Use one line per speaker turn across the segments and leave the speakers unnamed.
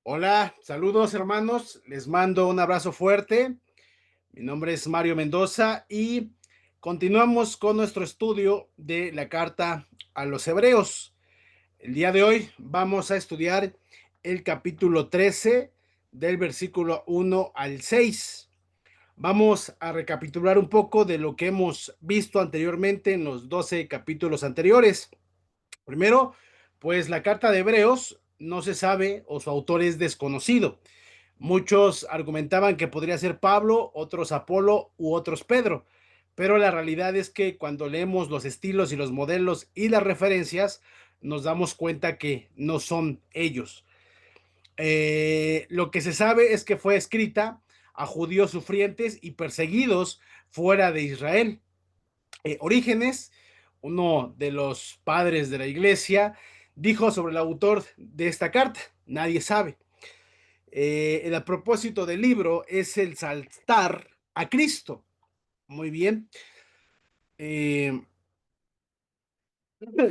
Hola, saludos hermanos, les mando un abrazo fuerte. Mi nombre es Mario Mendoza y continuamos con nuestro estudio de la carta a los Hebreos. El día de hoy vamos a estudiar el capítulo 13 del versículo 1 al 6. Vamos a recapitular un poco de lo que hemos visto anteriormente en los 12 capítulos anteriores. Primero, pues la carta de Hebreos no se sabe o su autor es desconocido. Muchos argumentaban que podría ser Pablo, otros Apolo u otros Pedro, pero la realidad es que cuando leemos los estilos y los modelos y las referencias, nos damos cuenta que no son ellos. Lo que se sabe es que fue escrita a judíos sufrientes y perseguidos fuera de Israel. Orígenes, uno de los padres de la iglesia, dijo sobre el autor de esta carta: nadie sabe. El propósito del libro es el saltar a Cristo. Muy bien. Eh,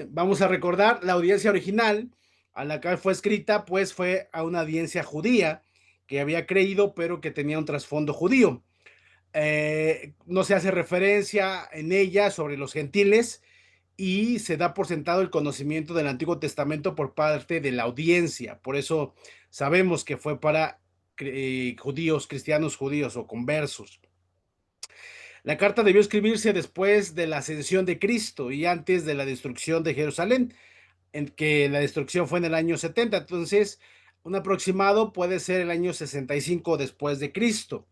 Vamos a recordar la audiencia original a la que fue escrita, pues fue a una audiencia judía que había creído, pero que tenía un trasfondo judío. No se hace referencia en ella sobre los gentiles y se da por sentado el conocimiento del Antiguo Testamento por parte de la audiencia. Por eso sabemos que fue para judíos, cristianos judíos o conversos. La carta debió escribirse después de la ascensión de Cristo y antes de la destrucción de Jerusalén, en que la destrucción fue en el año 70. Entonces, un aproximado puede ser el año 65 después de Cristo.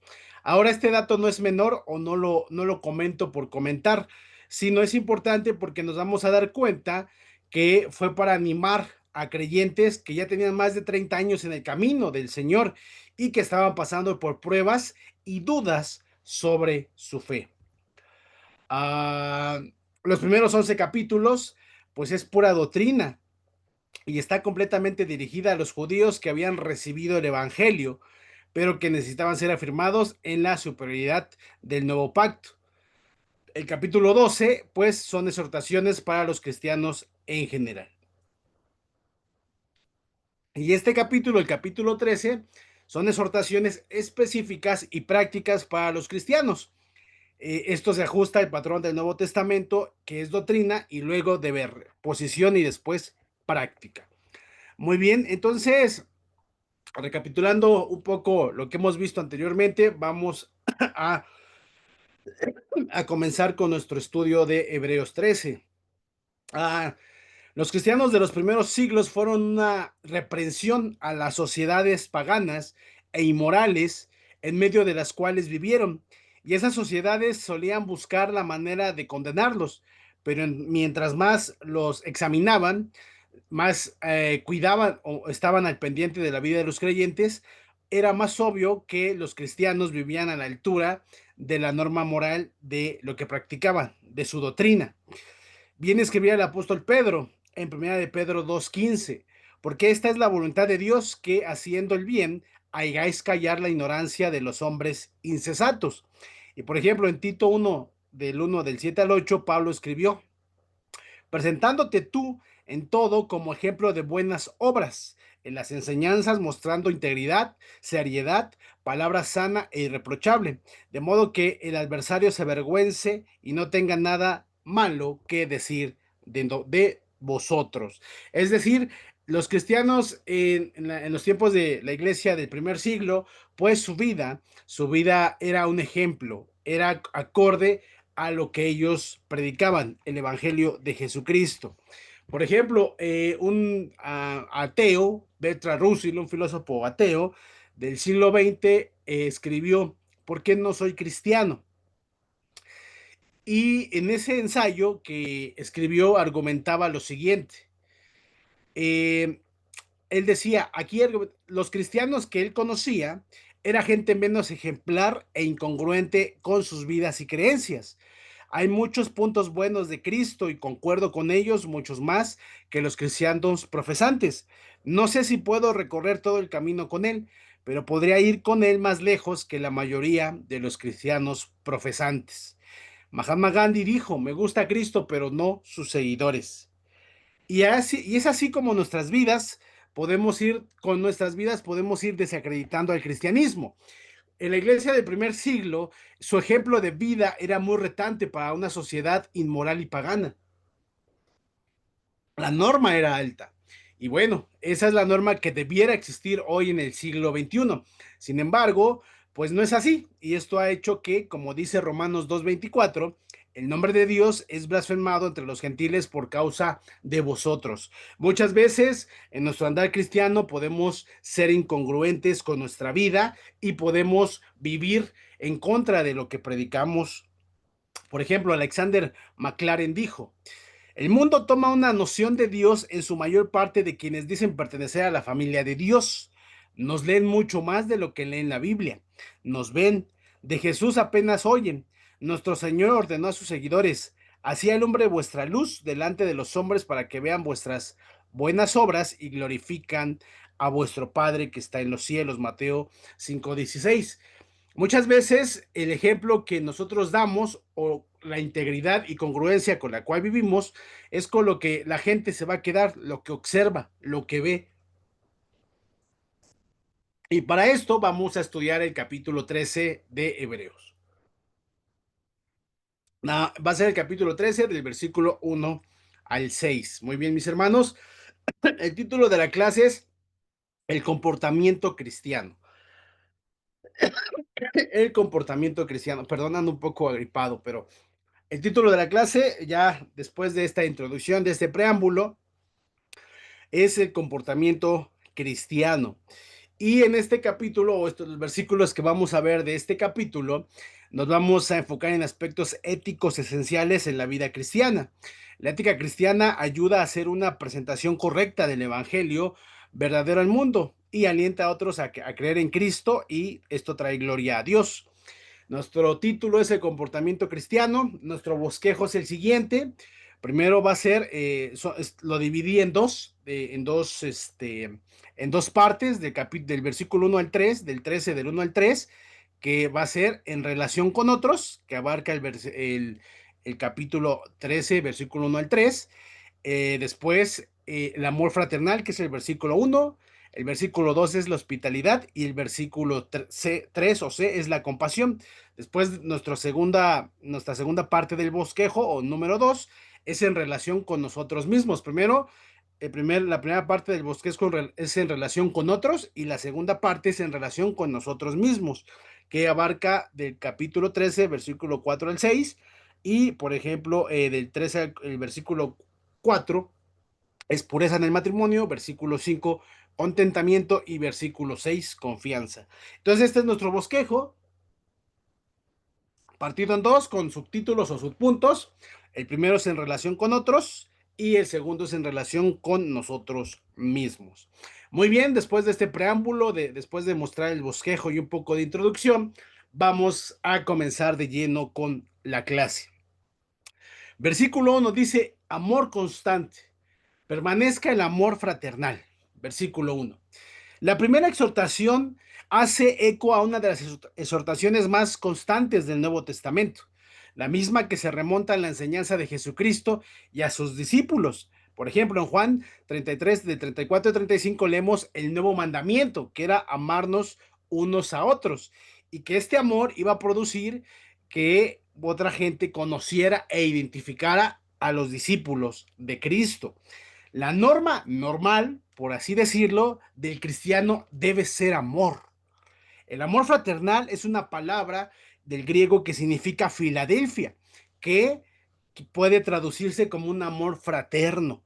Ahora, este dato no es menor o no lo comento por comentar, sino es importante porque nos vamos a dar cuenta que fue para animar a creyentes que ya tenían más de 30 años en el camino del Señor y que estaban pasando por pruebas y dudas sobre su fe. Ah, los primeros 11 capítulos, pues es pura doctrina y está completamente dirigida a los judíos que habían recibido el Evangelio, pero que necesitaban ser afirmados en la superioridad del nuevo pacto. El capítulo 12, pues, son exhortaciones para los cristianos en general. Y este capítulo, el capítulo 13, son exhortaciones específicas y prácticas para los cristianos. Esto se ajusta al patrón del Nuevo Testamento, que es doctrina y luego deber, posición y después práctica. Muy bien, entonces, recapitulando un poco lo que hemos visto anteriormente, vamos a, a comenzar con nuestro estudio de Hebreos 13. Ah, los cristianos de los primeros siglos fueron una reprensión a las sociedades paganas e inmorales en medio de las cuales vivieron, y esas sociedades solían buscar la manera de condenarlos, pero mientras más los examinaban, más cuidaban o estaban al pendiente de la vida de los creyentes, era más obvio que los cristianos vivían a la altura de la norma moral de lo que practicaban, de su doctrina. Bien escribía el apóstol Pedro en 1 de Pedro 2:15, porque esta es la voluntad de Dios, que haciendo el bien hagáis callar la ignorancia de los hombres insensatos. Y por ejemplo, en Tito 1, del 7 al 8, Pablo escribió: presentándote tú en todo como ejemplo de buenas obras, en las enseñanzas mostrando integridad, seriedad, palabra sana e irreprochable, de modo que el adversario se avergüence y no tenga nada malo que decir de vosotros. Es decir, los cristianos en los tiempos de la iglesia del primer siglo, pues su vida era un ejemplo, era acorde a lo que ellos predicaban, el Evangelio de Jesucristo. Por ejemplo, un ateo, Bertrand Russell, un filósofo ateo del siglo XX, escribió: ¿por qué no soy cristiano? Y en ese ensayo que escribió argumentaba lo siguiente. Eh, Él decía, aquí los cristianos que él conocía era gente menos ejemplar e incongruente con sus vidas y creencias. Hay muchos puntos buenos de Cristo y concuerdo con ellos, muchos más que los cristianos profesantes. No sé si puedo recorrer todo el camino con él, pero podría ir con él más lejos que la mayoría de los cristianos profesantes. Mahatma Gandhi dijo: me gusta Cristo, pero no sus seguidores. Y es así como nuestras vidas podemos ir con nuestras vidas, podemos ir desacreditando al cristianismo. En la iglesia del primer siglo, su ejemplo de vida era muy retante para una sociedad inmoral y pagana. La norma era alta. Y bueno, esa es la norma que debiera existir hoy en el siglo XXI. Sin embargo, pues no es así. Y esto ha hecho que, como dice Romanos 2:24, el nombre de Dios es blasfemado entre los gentiles por causa de vosotros. Muchas veces en nuestro andar cristiano podemos ser incongruentes con nuestra vida y podemos vivir en contra de lo que predicamos. Por ejemplo, Alexander McLaren dijo: el mundo toma una noción de Dios en su mayor parte de quienes dicen pertenecer a la familia de Dios. Nos leen mucho más de lo que leen la Biblia. Nos ven. De Jesús apenas oyen. Nuestro Señor ordenó a sus seguidores: así alumbre vuestra luz delante de los hombres para que vean vuestras buenas obras y glorifican a vuestro Padre que está en los cielos. Mateo 5:16. Muchas veces el ejemplo que nosotros damos o la integridad y congruencia con la cual vivimos es con lo que la gente se va a quedar, lo que observa, lo que ve. Y para esto vamos a estudiar el capítulo 13 de Hebreos. Va a ser el capítulo 13 del versículo 1 al 6. Muy bien, mis hermanos. El título de la clase es El comportamiento cristiano. El comportamiento cristiano. Perdón, ando un poco agripado, pero el título de la clase, ya después de esta introducción, de este preámbulo, es el comportamiento cristiano. Y en este capítulo, o estos versículos que vamos a ver de este capítulo, nos vamos a enfocar en aspectos éticos esenciales en la vida cristiana. La ética cristiana ayuda a hacer una presentación correcta del evangelio verdadero al mundo y alienta a otros a creer en Cristo, y esto trae gloria a Dios. Nuestro título es el comportamiento cristiano. Nuestro bosquejo es el siguiente. Primero va a ser, lo dividí en dos partes, del versículo 1 al 3, del 13 del 1 al 3, que va a ser en relación con otros, que abarca el capítulo 13, versículo 1 al 3. Después, el amor fraternal, que es el versículo 1. El versículo 2 es la hospitalidad y el versículo 3 o C es la compasión. Después, nuestra segunda parte del bosquejo, o número 2, es en relación con nosotros mismos. La primera parte del bosquejo es en relación con otros, y la segunda parte es en relación con nosotros mismos, que abarca del capítulo 13, versículo 4 al 6, y, por ejemplo, del 13 al versículo 4 es pureza en el matrimonio, versículo 5, contentamiento, y versículo 6, confianza. Entonces, este es nuestro bosquejo, partido en dos, con subtítulos o subpuntos. El primero es en relación con otros y el segundo es en relación con nosotros mismos. Muy bien, después de este preámbulo, después de mostrar el bosquejo y un poco de introducción, vamos a comenzar de lleno con la clase. Versículo 1 dice: amor constante, permanezca el amor fraternal. Versículo 1. La primera exhortación hace eco a una de las exhortaciones más constantes del Nuevo Testamento, la misma que se remonta a la enseñanza de Jesucristo y a sus discípulos. Por ejemplo, en Juan 33, de 34 a 35, leemos el nuevo mandamiento, que era amarnos unos a otros, y que este amor iba a producir que otra gente conociera e identificara a los discípulos de Cristo. La norma normal, por así decirlo, del cristiano debe ser amor. El amor fraternal es una palabra del griego que significa Filadelfia, que puede traducirse como un amor fraterno.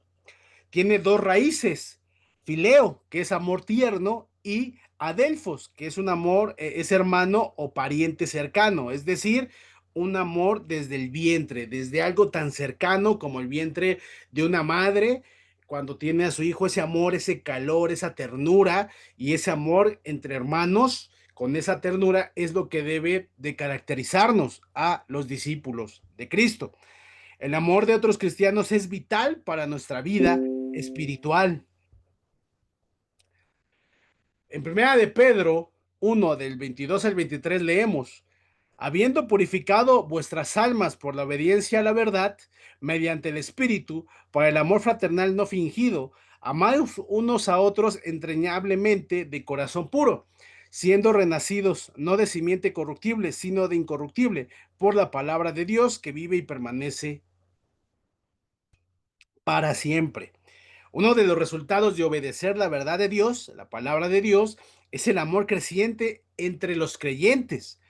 Tiene dos raíces: fileo, que es amor tierno, y adelfos, que es un amor, es hermano o pariente cercano, es decir, un amor desde el vientre, desde algo tan cercano como el vientre de una madre, cuando tiene a su hijo. Ese amor, ese calor, esa ternura, y ese amor entre hermanos con esa ternura es lo que debe de caracterizarnos a los discípulos de Cristo. El amor de otros cristianos es vital para nuestra vida espiritual. En primera de Pedro 1, del 22 al 23, leemos: habiendo purificado vuestras almas por la obediencia a la verdad, mediante el Espíritu, para el amor fraternal no fingido, Amaos unos a otros entrañablemente de corazón puro, siendo renacidos no de simiente corruptible, sino de incorruptible, por la palabra de Dios que vive y permanece para siempre. Uno de los resultados de obedecer la verdad de Dios, la palabra de Dios, es el amor creciente entre los creyentes.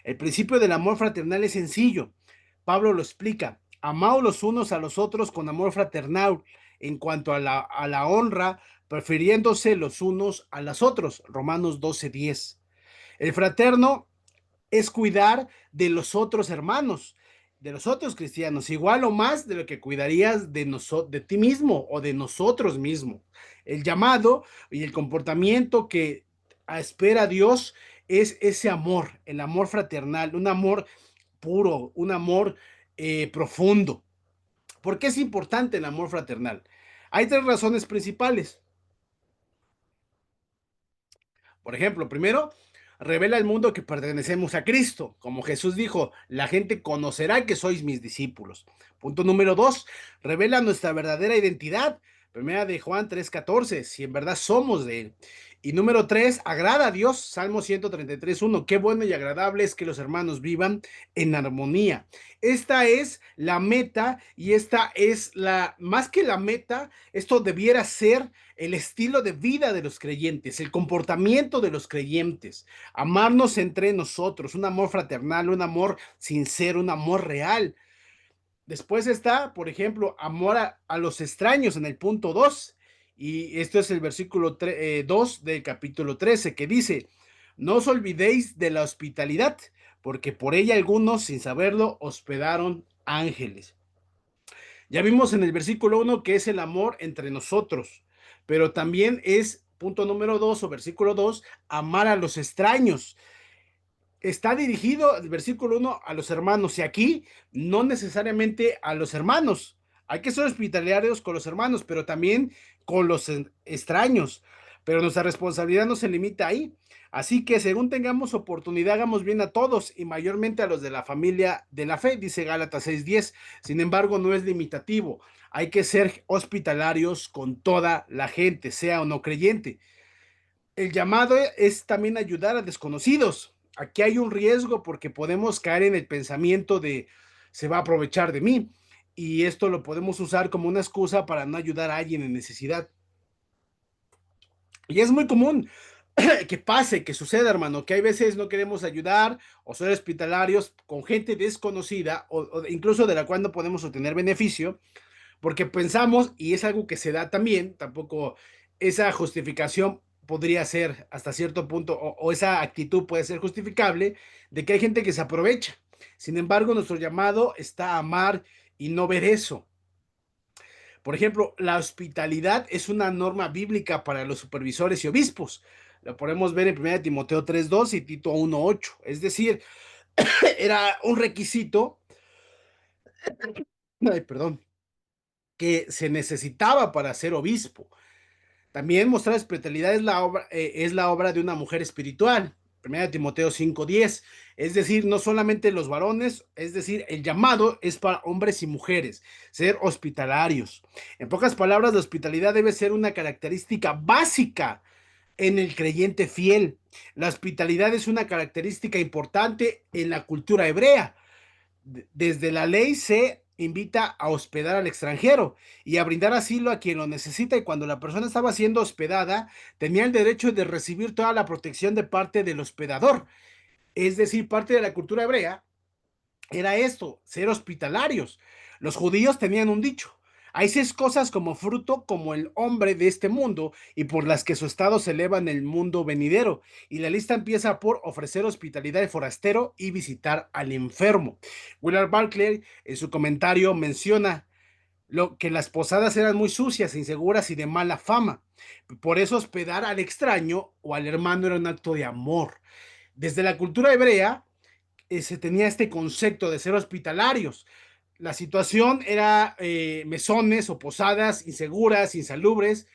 El principio del amor fraternal es sencillo. Pablo lo explica. Amaos los unos a los otros con amor fraternal en cuanto a la honra, prefiriéndose los unos a los otros. Romanos 12:10. El fraterno es cuidar de los otros hermanos, de los otros cristianos, igual o más de lo que cuidarías de ti mismo o de nosotros mismos. El llamado y el comportamiento que espera Dios es ese amor, el amor fraternal, un amor puro, un amor profundo. ¿Por qué es importante el amor fraternal? Hay tres razones principales. Por ejemplo, primero, revela al mundo que pertenecemos a Cristo. Como Jesús dijo, la gente conocerá que sois mis discípulos. Punto número dos, revela nuestra verdadera identidad. Primera de Juan 3:14, si en verdad somos de Él. Y número tres, agrada a Dios. Salmo 133:1. Qué bueno y agradable es que los hermanos vivan en armonía. Esta es la meta y esta es más que la meta, esto debiera ser el estilo de vida de los creyentes, el comportamiento de los creyentes, amarnos entre nosotros, un amor fraternal, un amor sincero, un amor real. Después está, por ejemplo, amor a los extraños en el punto 2, y esto es el versículo 2 del capítulo 13, que dice, no os olvidéis de la hospitalidad, porque por ella algunos, sin saberlo, hospedaron ángeles. Ya vimos en el versículo 1 que es el amor entre nosotros, pero también es, punto número 2 o versículo 2, amar a los extraños. Está dirigido el versículo 1 a los hermanos y aquí no necesariamente a los hermanos. Hay que ser hospitalarios con los hermanos, pero también con los extraños. Pero nuestra responsabilidad no se limita ahí. Así que según tengamos oportunidad, hagamos bien a todos y mayormente a los de la familia de la fe, dice Gálatas 6:10. Sin embargo, no es limitativo. Hay que ser hospitalarios con toda la gente, sea o no creyente. El llamado es también ayudar a desconocidos. Aquí hay un riesgo porque podemos caer en el pensamiento de se va a aprovechar de mí y esto lo podemos usar como una excusa para no ayudar a alguien en necesidad. Y es muy común que pase, que suceda, hermano, que hay veces no queremos ayudar o ser hospitalarios con gente desconocida o incluso de la cual no podemos obtener beneficio porque pensamos, y es algo que se da también, tampoco esa justificación podría ser hasta cierto punto, o esa actitud puede ser justificable, de que hay gente que se aprovecha. Sin embargo, nuestro llamado está a amar y no ver eso. Por ejemplo, la hospitalidad es una norma bíblica para los supervisores y obispos. Lo podemos ver en 1 Timoteo 3:2 y Tito 1:8. Es decir, era un requisito, ay, perdón, que se necesitaba para ser obispo. También mostrar espiritualidad es la obra de una mujer espiritual. 1 Timoteo 5:10. Es decir, no solamente los varones, es decir, el llamado es para hombres y mujeres, ser hospitalarios. En pocas palabras, la hospitalidad debe ser una característica básica en el creyente fiel. La hospitalidad es una característica importante en la cultura hebrea. Desde la ley se invita a hospedar al extranjero y a brindar asilo a quien lo necesita y cuando la persona estaba siendo hospedada tenía el derecho de recibir toda la protección de parte del hospedador. Es decir, parte de la cultura hebrea era esto, ser hospitalarios. Los judíos tenían un dicho. Hay 6 cosas como fruto como el hombre de este mundo y por las que su estado se eleva en el mundo venidero. Y la lista empieza por ofrecer hospitalidad al forastero y visitar al enfermo. Willard Barclay en su comentario menciona que las posadas eran muy sucias, inseguras y de mala fama. Por eso hospedar al extraño o al hermano era un acto de amor. Desde la cultura hebrea, se tenía este concepto de ser hospitalarios. La situación era mesones o posadas inseguras, insalubres,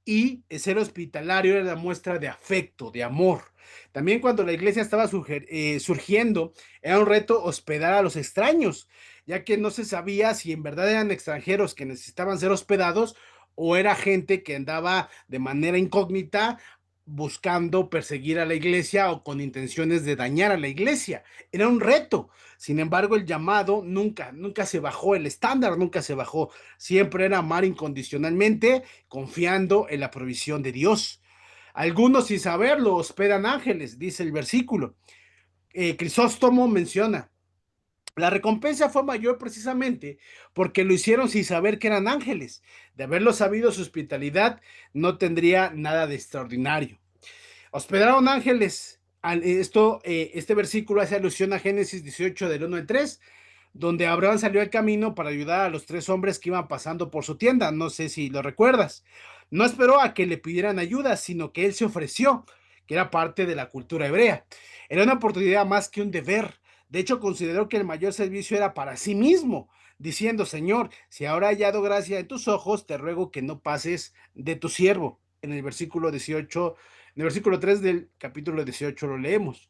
y el ser hospitalario era la muestra de afecto, de amor. También cuando la iglesia estaba surgiendo, era un reto hospedar a los extraños, ya que no se sabía si en verdad eran extranjeros que necesitaban ser hospedados o era gente que andaba de manera incógnita buscando perseguir a la iglesia o con intenciones de dañar a la iglesia. Era un reto. Sin embargo, el llamado nunca se bajó, el estándar nunca se bajó. Siempre era amar incondicionalmente, confiando en la provisión de Dios. Algunos sin saberlo hospedan ángeles, dice el versículo. Crisóstomo menciona, la recompensa fue mayor precisamente porque lo hicieron sin saber que eran ángeles. De haberlo sabido, su hospitalidad no tendría nada de extraordinario. Hospedaron ángeles. Este versículo hace alusión a Génesis 18 del 1 al 3, donde Abraham salió al camino para ayudar a los tres hombres que iban pasando por su tienda. No sé si lo recuerdas. No esperó a que le pidieran ayuda, sino que él se ofreció, que era parte de la cultura hebrea. Era una oportunidad más que un deber. De hecho, consideró que el mayor servicio era para sí mismo, diciendo, Señor, si ahora he hallado gracia en tus ojos, te ruego que no pases de tu siervo. En el versículo 18, en el versículo 3 del capítulo 18 lo leemos.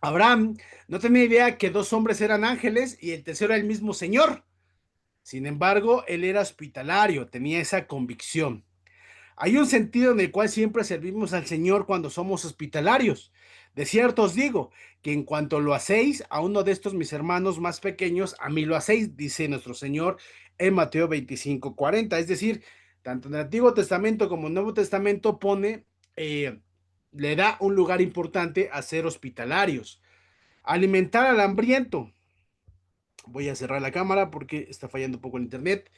Abraham no tenía idea que dos hombres eran ángeles y el tercero era el mismo Señor. Sin embargo, él era hospitalario, tenía esa convicción. Hay un sentido en el cual siempre servimos al Señor cuando somos hospitalarios. De cierto os digo que en cuanto lo hacéis a uno de estos mis hermanos más pequeños, a mí lo hacéis, dice nuestro Señor en Mateo 25:40. Es decir, tanto en el Antiguo Testamento como en el Nuevo Testamento eh, le da un lugar importante a ser hospitalarios. Alimentar al hambriento. Voy a cerrar la cámara porque está fallando un poco el internet.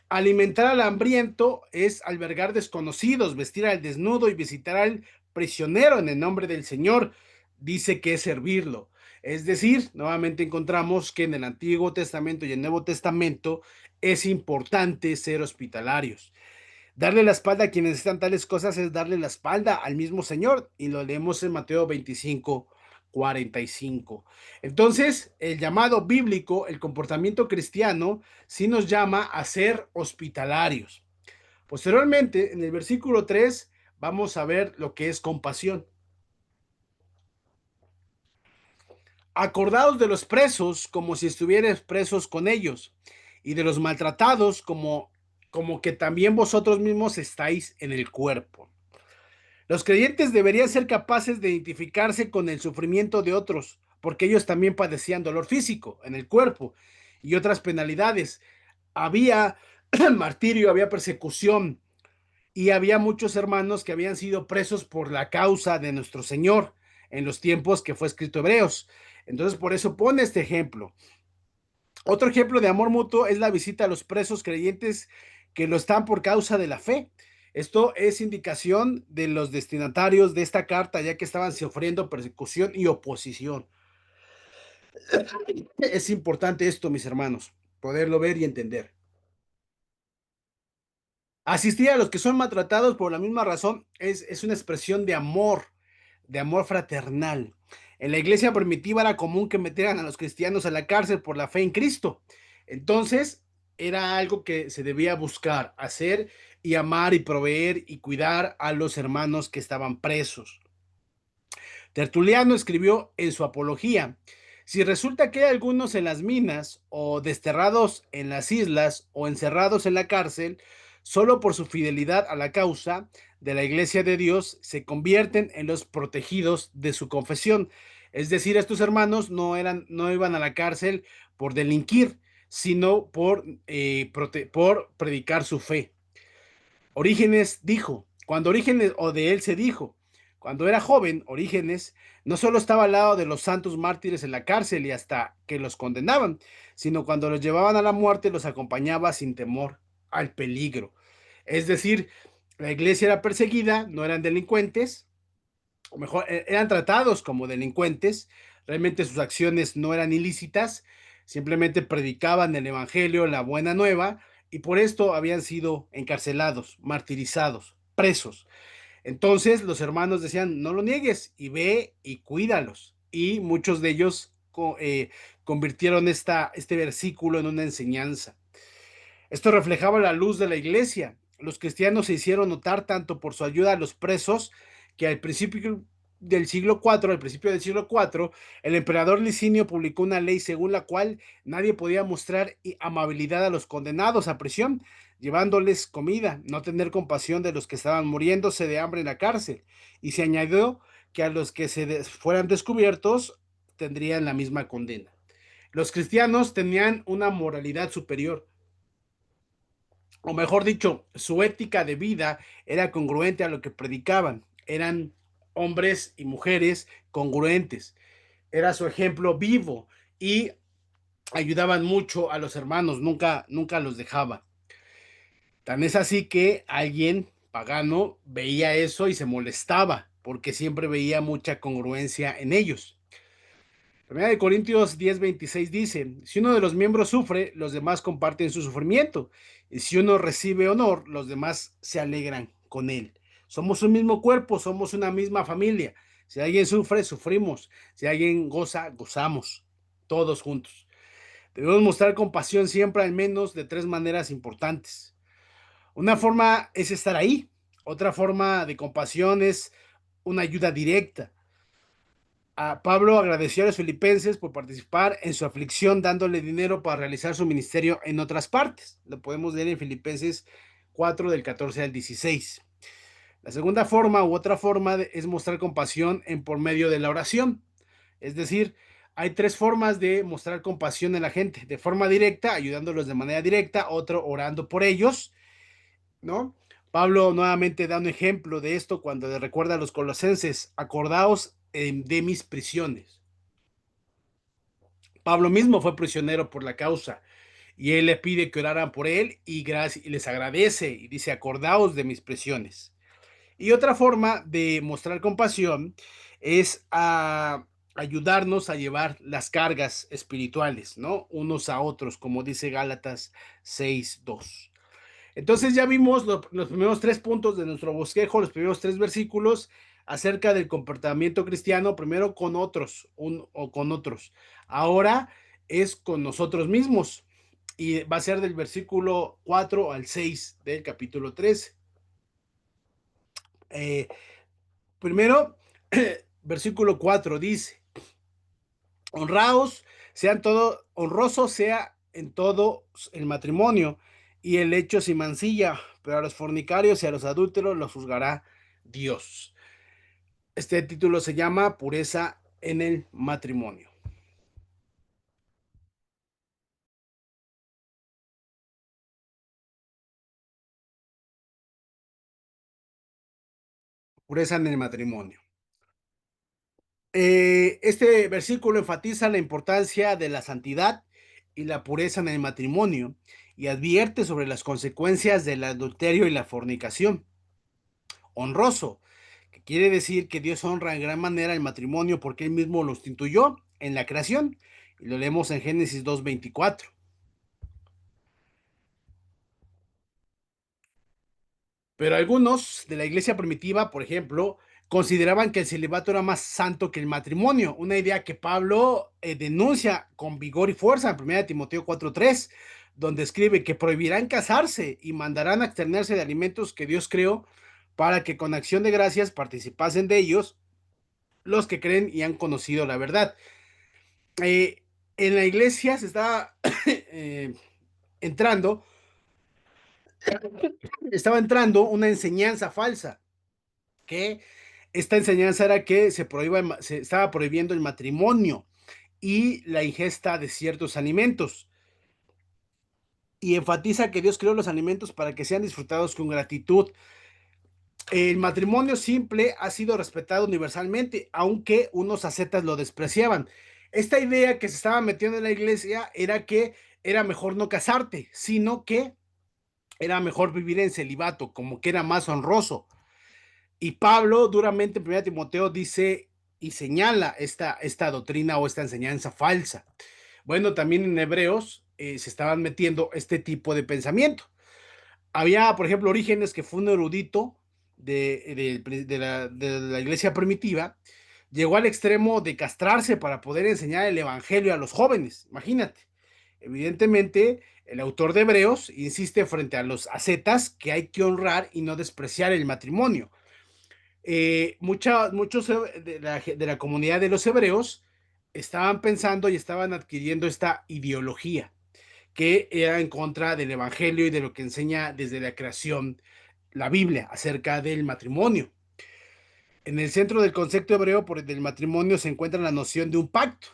Alimentar al hambriento es albergar desconocidos, vestir al desnudo y visitar al prisionero en el nombre del Señor. Dice que es servirlo. Es decir, nuevamente encontramos que en el Antiguo Testamento y el Nuevo Testamento es importante ser hospitalarios. Darle la espalda a quienes necesitan tales cosas es darle la espalda al mismo Señor, y lo leemos en Mateo 25:45. Entonces, el llamado bíblico, el comportamiento cristiano, sí nos llama a ser hospitalarios. Posteriormente, en el versículo 3, vamos a ver lo que es compasión. Acordaos de los presos como si estuvierais presos con ellos, y de los maltratados como que también vosotros mismos estáis en el cuerpo. Los creyentes deberían ser capaces de identificarse con el sufrimiento de otros, porque ellos también padecían dolor físico en el cuerpo y otras penalidades. Había martirio, había persecución, y había muchos hermanos que habían sido presos por la causa de nuestro Señor en los tiempos que fue escrito Hebreos. Entonces, por eso pone este ejemplo. Otro ejemplo de amor mutuo es la visita a los presos creyentes que lo están por causa de la fe. Esto es indicación de los destinatarios de esta carta, ya que estaban sufriendo persecución y oposición. Es importante esto, mis hermanos, poderlo ver y entender. Asistir a los que son maltratados por la misma razón es una expresión de amor fraternal. En la iglesia primitiva era común que metieran a los cristianos a la cárcel por la fe en Cristo. Entonces, era algo que se debía buscar, hacer y amar y proveer y cuidar a los hermanos que estaban presos. Tertuliano escribió en su apología, si resulta que hay algunos en las minas o desterrados en las islas o encerrados en la cárcel, solo por su fidelidad a la causa de la Iglesia de Dios, se convierten en los protegidos de su confesión. Es decir, estos hermanos no iban a la cárcel por delinquir, sino por predicar su fe. Orígenes dijo, cuando Orígenes, o de él se dijo, cuando era joven, Orígenes no solo estaba al lado de los santos mártires en la cárcel y hasta que los condenaban, sino cuando los llevaban a la muerte los acompañaba sin temor al peligro. Es decir, la iglesia era perseguida, no eran delincuentes, o mejor, eran tratados como delincuentes, realmente sus acciones no eran ilícitas, simplemente predicaban el evangelio, la buena nueva, y por esto habían sido encarcelados, martirizados, presos. Entonces los hermanos decían, no lo niegues y ve y cuídalos. Y muchos de ellos convirtieron este versículo en una enseñanza. Esto reflejaba la luz de la iglesia. Los cristianos se hicieron notar tanto por su ayuda a los presos que al principio del siglo IV, al principio del siglo IV, el emperador Licinio publicó una ley según la cual nadie podía mostrar amabilidad a los condenados a prisión, llevándoles comida, no tener compasión de los que estaban muriéndose de hambre en la cárcel. Y se añadió que a los que fueran descubiertos tendrían la misma condena. Los cristianos tenían una moralidad superior, o mejor dicho, su ética de vida era congruente a lo que predicaban. Eran hombres y mujeres congruentes. Era su ejemplo vivo y ayudaban mucho a los hermanos, nunca los dejaba. Tan es así que alguien pagano veía eso y se molestaba porque siempre veía mucha congruencia en ellos. Primera de Corintios 10:26 dice, si uno de los miembros sufre, los demás comparten su sufrimiento. Y si uno recibe honor, los demás se alegran con él. Somos un mismo cuerpo, somos una misma familia. Si alguien sufre, sufrimos. Si alguien goza, gozamos. Todos juntos. Debemos mostrar compasión siempre al menos de tres maneras importantes. Una forma es estar ahí. Otra forma de compasión es una ayuda directa. Pablo agradeció a los filipenses por participar en su aflicción, dándole dinero para realizar su ministerio en otras partes. Lo podemos leer en Filipenses 4, del 14 al 16. La segunda forma u otra forma es mostrar compasión por medio de la oración. Es decir, hay tres formas de mostrar compasión en la gente. De forma directa, ayudándolos de manera directa, otro orando por ellos, ¿no? Pablo nuevamente da un ejemplo de esto cuando le recuerda a los colosenses, acordaos de mis prisiones. Pablo mismo fue prisionero por la causa y él le pide que oraran por él y les agradece y dice, acordaos de mis prisiones. Y otra forma de mostrar compasión es ayudarnos a llevar las cargas espirituales, ¿no? Unos a otros, como dice Gálatas 6:2. Entonces ya vimos los primeros 3 puntos de nuestro bosquejo, los primeros 3 versículos acerca del comportamiento cristiano, primero con otros o con otros. Ahora es con nosotros mismos y va a ser del versículo 4 al 6 del capítulo 13. Eh, Primero, versículo 4 dice, honraos, honroso sea en todo el matrimonio y el hecho sin mancilla, pero a los fornicarios y a los adúlteros los juzgará Dios. Este título se llama Pureza en el matrimonio. Pureza en el matrimonio. Este versículo enfatiza la importancia de la santidad y la pureza en el matrimonio y advierte sobre las consecuencias del adulterio y la fornicación. Honroso, que quiere decir que Dios honra en gran manera el matrimonio porque Él mismo lo instituyó en la creación. Y lo leemos en Génesis 2:24. Pero algunos de la iglesia primitiva, por ejemplo, consideraban que el celibato era más santo que el matrimonio, una idea que Pablo denuncia con vigor y fuerza en 1 Timoteo 4:3, donde escribe que prohibirán casarse y mandarán a abstenerse de alimentos que Dios creó para que con acción de gracias participasen de ellos los que creen y han conocido la verdad. Eh, en la iglesia se está entrando, estaba entrando una enseñanza falsa, que esta enseñanza era que se estaba prohibiendo el matrimonio y la ingesta de ciertos alimentos. Y enfatiza que Dios creó los alimentos para que sean disfrutados con gratitud. El matrimonio simple ha sido respetado universalmente, aunque unos ascetas lo despreciaban. Esta idea que se estaba metiendo en la iglesia era que era mejor no casarte, sino que era mejor vivir en celibato, como que era más honroso. Y Pablo duramente en 1 Timoteo dice y señala esta doctrina o esta enseñanza falsa. Bueno, también en Hebreos se estaban metiendo este tipo de pensamiento. Había, por ejemplo, Orígenes, que fue un erudito de la iglesia primitiva, llegó al extremo de castrarse para poder enseñar el evangelio a los jóvenes. Imagínate. Evidentemente, el autor de Hebreos insiste frente a los ascetas que hay que honrar y no despreciar el matrimonio. Muchos de la comunidad de los hebreos estaban pensando y estaban adquiriendo esta ideología que era en contra del evangelio y de lo que enseña desde la creación la Biblia acerca del matrimonio. En el centro del concepto hebreo del matrimonio se encuentra la noción de un pacto,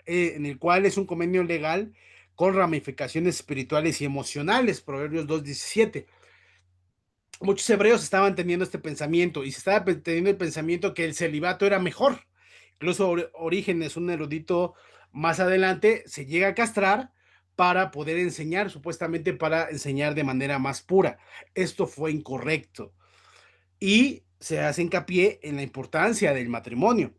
en el cual es un convenio legal con ramificaciones espirituales y emocionales, Proverbios 2:17. Muchos hebreos estaban teniendo este pensamiento y se estaba teniendo el pensamiento que el celibato era mejor. Incluso Orígenes, un erudito más adelante, se llega a castrar para poder enseñar, supuestamente para enseñar de manera más pura. Esto fue incorrecto y se hace hincapié en la importancia del matrimonio.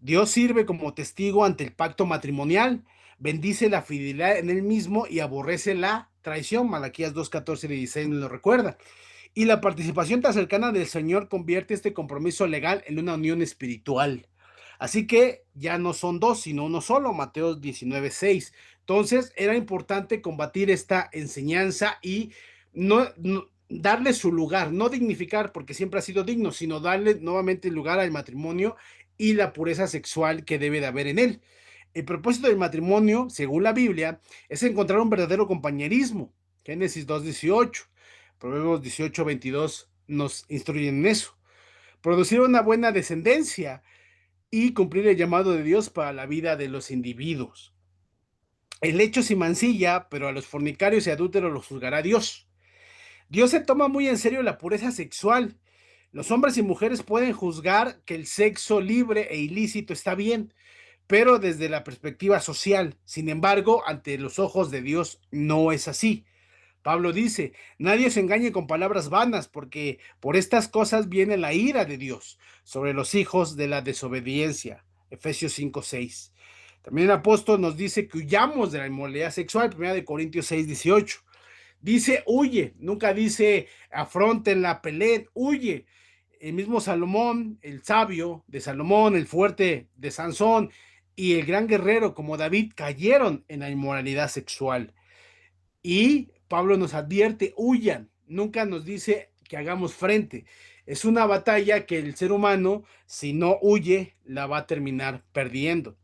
Dios sirve como testigo ante el pacto matrimonial, bendice la fidelidad en él mismo y aborrece la traición. Malaquías 2:14-16 nos lo recuerda. Y la participación tan cercana del Señor convierte este compromiso legal en una unión espiritual. Así que ya no son dos, sino uno solo, Mateo 19:6. Entonces era importante combatir esta enseñanza y no darle su lugar, no dignificar porque siempre ha sido digno, sino darle nuevamente lugar al matrimonio y la pureza sexual que debe de haber en él. El propósito del matrimonio, según la Biblia, es encontrar un verdadero compañerismo. Génesis 2:18. Proverbios 18:22 nos instruyen en eso. Producir una buena descendencia y cumplir el llamado de Dios para la vida de los individuos. El lecho sin mancilla, pero a los fornicarios y adúlteros los juzgará Dios. Dios se toma muy en serio la pureza sexual. Los hombres y mujeres pueden juzgar que el sexo libre e ilícito está bien, pero desde la perspectiva social. Sin embargo, ante los ojos de Dios no es así. Pablo dice, nadie se engañe con palabras vanas, porque por estas cosas viene la ira de Dios sobre los hijos de la desobediencia. Efesios 5:6. También el apóstol nos dice que huyamos de la inmoralidad sexual, 1 6:18. Dice, huye, nunca dice, afrontenla, peleen, huye. El mismo Salomón, el sabio de Salomón, el fuerte de Sansón y el gran guerrero como David cayeron en la inmoralidad sexual. Y Pablo nos advierte, huyan, nunca nos dice que hagamos frente. Es una batalla que el ser humano, si no huye, la va a terminar perdiendo.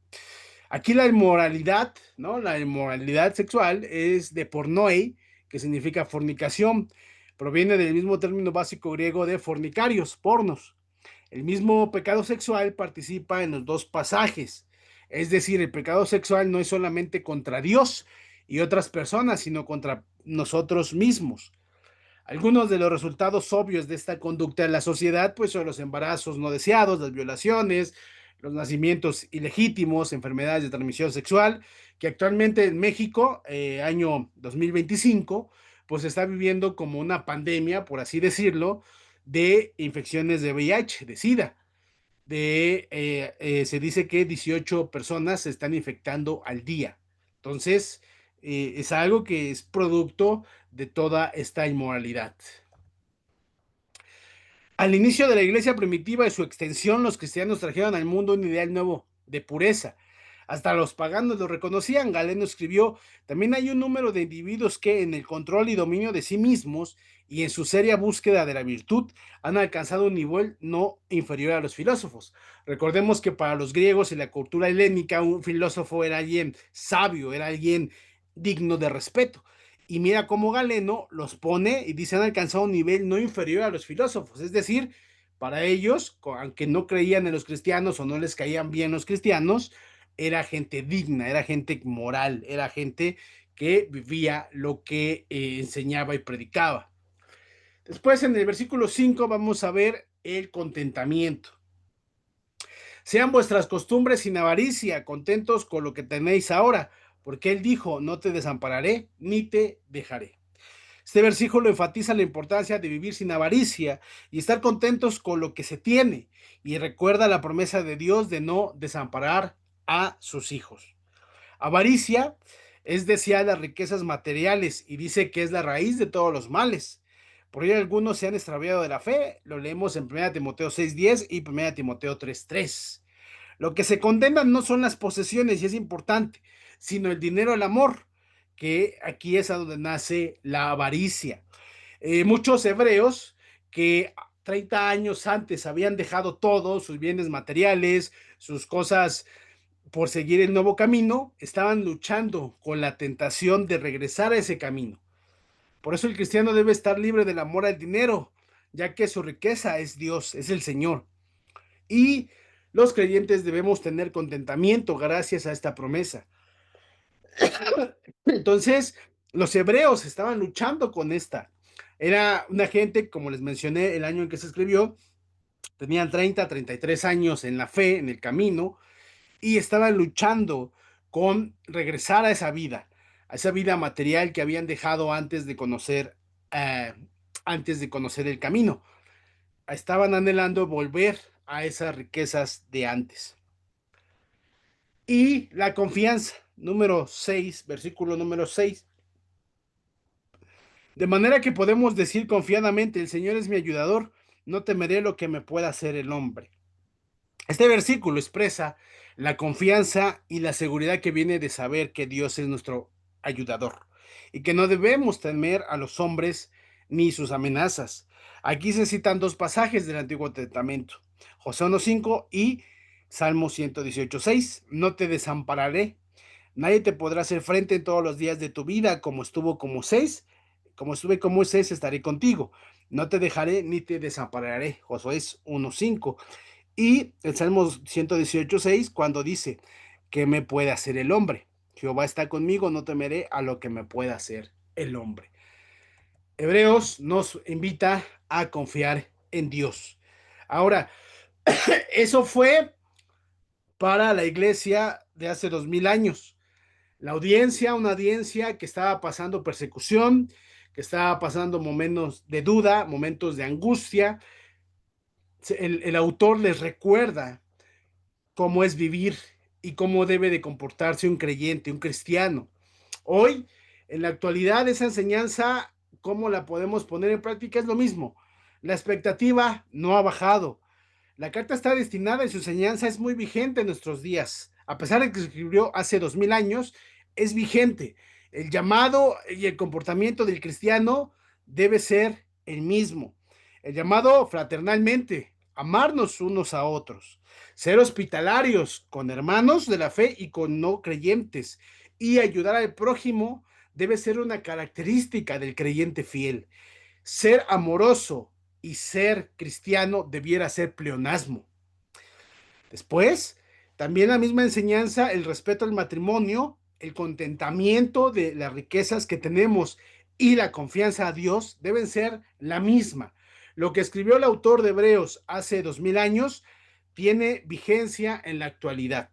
Aquí la inmoralidad, ¿no? La inmoralidad sexual es de pornoi, que significa fornicación. Proviene del mismo término básico griego de fornicarios, pornos. El mismo pecado sexual participa en los dos pasajes. Es decir, el pecado sexual no es solamente contra Dios y otras personas, sino contra nosotros mismos. Algunos de los resultados obvios de esta conducta en la sociedad, pues son los embarazos no deseados, las violaciones, los nacimientos ilegítimos, enfermedades de transmisión sexual, que actualmente en México, año 2025, pues se está viviendo como una pandemia, por así decirlo, de infecciones de VIH, de SIDA. Se dice que 18 personas se están infectando al día. Entonces, es algo que es producto de toda esta inmoralidad. Al inicio de la iglesia primitiva y su extensión, los cristianos trajeron al mundo un ideal nuevo de pureza. Hasta los paganos lo reconocían. Galeno escribió, también hay un número de individuos que en el control y dominio de sí mismos y en su seria búsqueda de la virtud han alcanzado un nivel no inferior a los filósofos. Recordemos que para los griegos y la cultura helénica un filósofo era alguien sabio, era alguien digno de respeto. Y mira cómo Galeno los pone y dice han alcanzado un nivel no inferior a los filósofos. Es decir, para ellos, aunque no creían en los cristianos o no les caían bien los cristianos, era gente digna, era gente moral, era gente que vivía lo que enseñaba y predicaba. Después en el versículo 5 vamos a ver el contentamiento. Sean vuestras costumbres sin avaricia, contentos con lo que tenéis ahora, porque él dijo, no te desampararé ni te dejaré. Este versículo enfatiza la importancia de vivir sin avaricia y estar contentos con lo que se tiene, y recuerda la promesa de Dios de no desamparar a sus hijos. Avaricia es desear las riquezas materiales y dice que es la raíz de todos los males. Por ello algunos se han extraviado de la fe, lo leemos en 1 Timoteo 6:10 y 1 Timoteo 3:3. Lo que se condenan no son las posesiones, y es importante, sino el dinero, el amor, que aquí es a donde nace la avaricia. Muchos hebreos que 30 años antes habían dejado todo, sus bienes materiales, sus cosas por seguir el nuevo camino, estaban luchando con la tentación de regresar a ese camino. Por eso el cristiano debe estar libre del amor al dinero, ya que su riqueza es Dios, es el Señor. Y los creyentes debemos tener contentamiento gracias a esta promesa. Entonces, los hebreos estaban luchando con esta. Era una gente, como les mencioné, el año en que se escribió, tenían 33 años en la fe, en el camino, y estaban luchando con regresar a esa vida material que habían dejado eh, antes de conocer el camino. Estaban anhelando volver a esas riquezas de antes. Y la confianza, número 6, versículo número 6. De manera que podemos decir confiadamente, el Señor es mi ayudador, no temeré lo que me pueda hacer el hombre. Este versículo expresa la confianza y la seguridad que viene de saber que Dios es nuestro ayudador y que no debemos temer a los hombres ni sus amenazas. Aquí se citan dos pasajes del Antiguo Testamento, Josué 1:5 y Salmo 118:6. No te desampararé, nadie te podrá hacer frente en todos los días de tu vida, como estuve con Moisés, estaré contigo. No te dejaré ni te desampararé. Josué 1:5. Y el Salmo 118:6, cuando dice, ¿qué me puede hacer el hombre? Jehová está conmigo, no temeré a lo que me pueda hacer el hombre. Hebreos nos invita a confiar en Dios. Ahora, eso fue para la iglesia de hace 2000 años. Una audiencia que estaba pasando persecución, que estaba pasando momentos de duda, momentos de angustia. El autor les recuerda cómo es vivir y cómo debe de comportarse un creyente, un cristiano. Hoy, en la actualidad, esa enseñanza, ¿cómo la podemos poner en práctica? Es lo mismo. La expectativa no ha bajado. La carta está destinada y su enseñanza es muy vigente en nuestros días. A pesar de que se escribió hace 2000 años, es vigente. El llamado y el comportamiento del cristiano debe ser el mismo. El llamado fraternalmente, amarnos unos a otros, ser hospitalarios con hermanos de la fe y con no creyentes, y ayudar al prójimo debe ser una característica del creyente fiel. Ser amoroso y ser cristiano debiera ser pleonasmo. Después, también la misma enseñanza, el respeto al matrimonio, el contentamiento de las riquezas que tenemos y la confianza a Dios deben ser la misma. Lo que escribió el autor de Hebreos hace 2000 años tiene vigencia en la actualidad.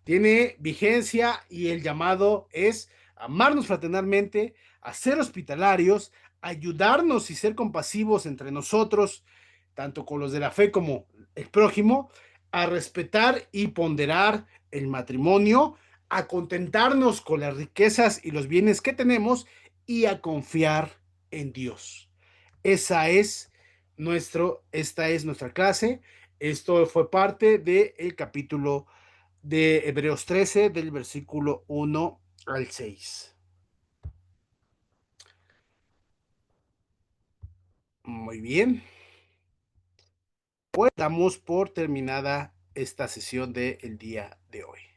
Tiene vigencia y el llamado es amarnos fraternalmente, a ser hospitalarios, ayudarnos y ser compasivos entre nosotros, tanto con los de la fe como el prójimo, a respetar y ponderar el matrimonio, a contentarnos con las riquezas y los bienes que tenemos y a confiar en Dios. Esta es nuestra clase. Esto fue parte del capítulo de Hebreos 13, del versículo 1 al 6. Muy bien, pues damos por terminada esta sesión del día de hoy.